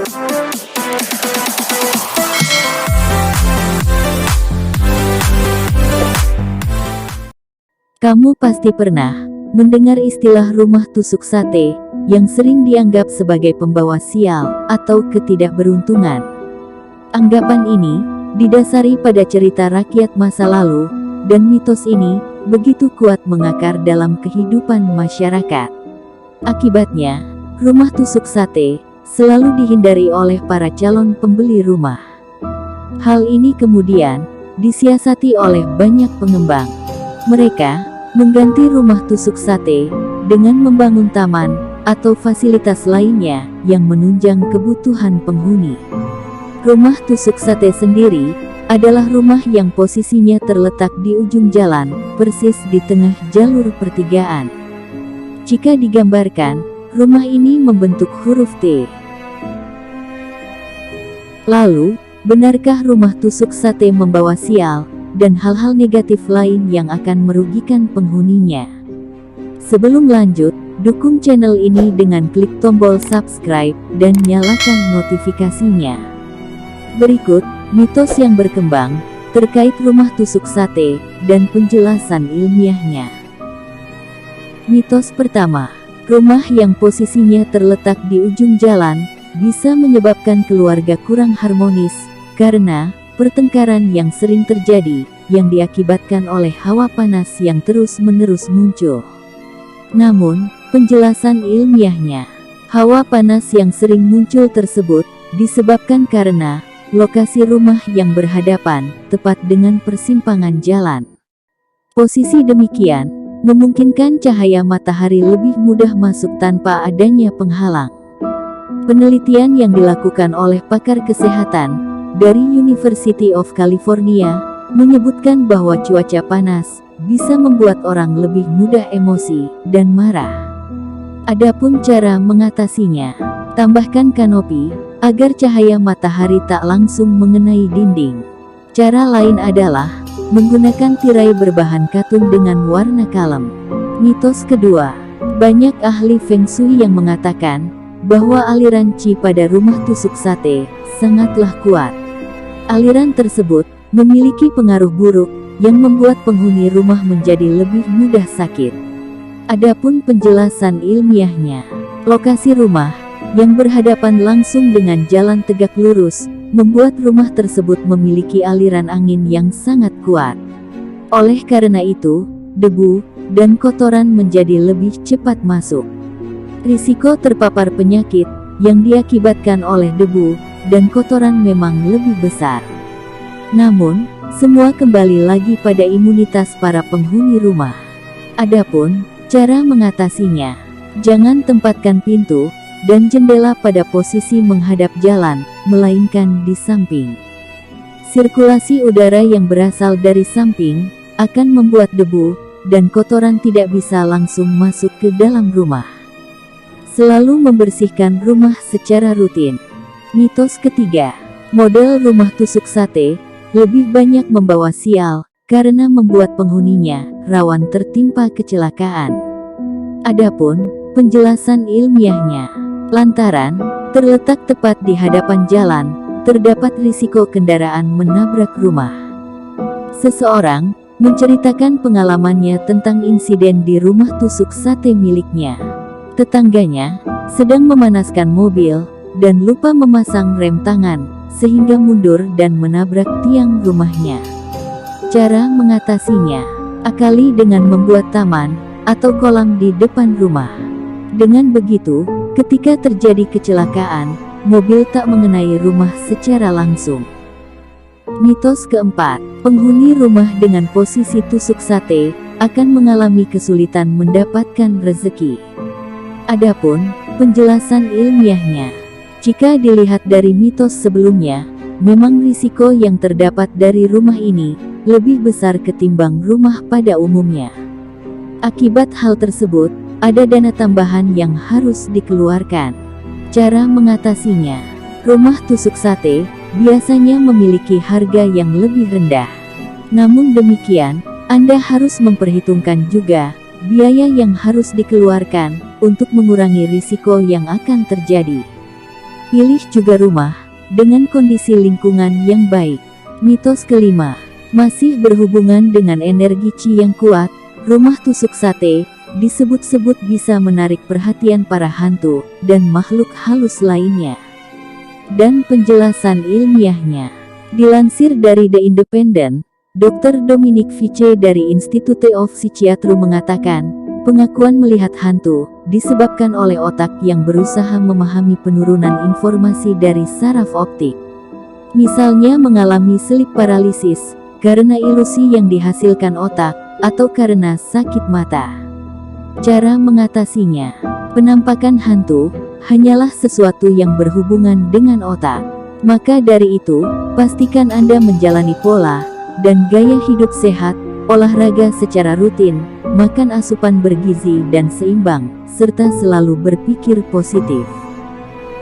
Kamu pasti pernah mendengar istilah rumah tusuk sate yang sering dianggap sebagai pembawa sial atau ketidakberuntungan. Anggapan ini didasari pada cerita rakyat masa lalu, dan mitos ini begitu kuat mengakar dalam kehidupan masyarakat. Akibatnya, rumah tusuk sate selalu dihindari oleh para calon pembeli rumah. Hal ini kemudian disiasati oleh banyak pengembang. Mereka mengganti rumah tusuk sate dengan membangun taman atau fasilitas lainnya yang menunjang kebutuhan penghuni. Rumah tusuk sate sendiri adalah rumah yang posisinya terletak di ujung jalan, persis di tengah jalur pertigaan. Jika digambarkan, rumah ini membentuk huruf T. Lalu, benarkah rumah tusuk sate membawa sial dan hal-hal negatif lain yang akan merugikan penghuninya? Sebelum lanjut, dukung channel ini dengan klik tombol subscribe dan nyalakan notifikasinya. Berikut mitos yang berkembang terkait rumah tusuk sate dan penjelasan ilmiahnya. Mitos pertama, rumah yang posisinya terletak di ujung jalan bisa menyebabkan keluarga kurang harmonis karena pertengkaran yang sering terjadi, yang diakibatkan oleh hawa panas yang terus-menerus muncul. Namun, penjelasan ilmiahnya, hawa panas yang sering muncul tersebut disebabkan karena lokasi rumah yang berhadapan tepat dengan persimpangan jalan. Posisi demikian memungkinkan cahaya matahari lebih mudah masuk tanpa adanya penghalang. Penelitian yang dilakukan oleh pakar kesehatan dari University of California menyebutkan bahwa cuaca panas bisa membuat orang lebih mudah emosi dan marah. Adapun cara mengatasinya, tambahkan kanopi agar cahaya matahari tak langsung mengenai dinding. Cara lain adalah menggunakan tirai berbahan katun dengan warna kalem. Mitos kedua, banyak ahli Feng Shui yang mengatakan bahwa aliran qi pada rumah tusuk sate sangatlah kuat. Aliran tersebut memiliki pengaruh buruk yang membuat penghuni rumah menjadi lebih mudah sakit. Adapun penjelasan ilmiahnya, lokasi rumah yang berhadapan langsung dengan jalan tegak lurus membuat rumah tersebut memiliki aliran angin yang sangat kuat. Oleh karena itu, debu dan kotoran menjadi lebih cepat masuk. Risiko terpapar penyakit yang diakibatkan oleh debu dan kotoran memang lebih besar. Namun, semua kembali lagi pada imunitas para penghuni rumah. Adapun cara mengatasinya, jangan tempatkan pintu dan jendela pada posisi menghadap jalan, melainkan di samping. Sirkulasi udara yang berasal dari samping akan membuat debu dan kotoran tidak bisa langsung masuk ke dalam rumah. Selalu membersihkan rumah secara rutin. Mitos ketiga, model rumah tusuk sate lebih banyak membawa sial karena membuat penghuninya rawan tertimpa kecelakaan. Adapun penjelasan ilmiahnya, lantaran terletak tepat di hadapan jalan, terdapat risiko kendaraan menabrak rumah. Seseorang menceritakan pengalamannya tentang insiden di rumah tusuk sate miliknya. Tetangganya sedang memanaskan mobil dan lupa memasang rem tangan, sehingga mundur dan menabrak tiang rumahnya. Cara mengatasinya, akali dengan membuat taman atau kolam di depan rumah. Dengan begitu, ketika terjadi kecelakaan, mobil tak mengenai rumah secara langsung. Mitos keempat, penghuni rumah dengan posisi tusuk sate akan mengalami kesulitan mendapatkan rezeki. Adapun penjelasan ilmiahnya, jika dilihat dari mitos sebelumnya, memang risiko yang terdapat dari rumah ini lebih besar ketimbang rumah pada umumnya. Akibat hal tersebut, ada dana tambahan yang harus dikeluarkan. Cara mengatasinya, rumah tusuk sate biasanya memiliki harga yang lebih rendah. Namun demikian, Anda harus memperhitungkan juga biaya yang harus dikeluarkan untuk mengurangi risiko yang akan terjadi. Pilih juga rumah dengan kondisi lingkungan yang baik. Mitos kelima, masih berhubungan dengan energi Qi yang kuat, rumah tusuk sate disebut-sebut bisa menarik perhatian para hantu dan makhluk halus lainnya. Dan penjelasan ilmiahnya dilansir dari The Independent, Dr. Dominic Vice dari Institute of Psychiatry mengatakan, pengakuan melihat hantu disebabkan oleh otak yang berusaha memahami penurunan informasi dari saraf optik. Misalnya mengalami sleep paralysis karena ilusi yang dihasilkan otak atau karena sakit mata. Cara mengatasinya, penampakan hantu hanyalah sesuatu yang berhubungan dengan otak. Maka dari itu, pastikan Anda menjalani pola dan gaya hidup sehat, olahraga secara rutin, makan asupan bergizi dan seimbang, serta selalu berpikir positif.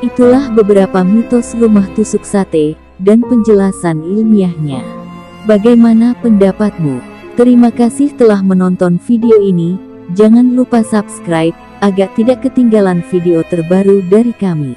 Itulah beberapa mitos rumah tusuk sate dan penjelasan ilmiahnya. Bagaimana pendapatmu? Terima kasih telah menonton video ini. Jangan lupa subscribe agar tidak ketinggalan video terbaru dari kami.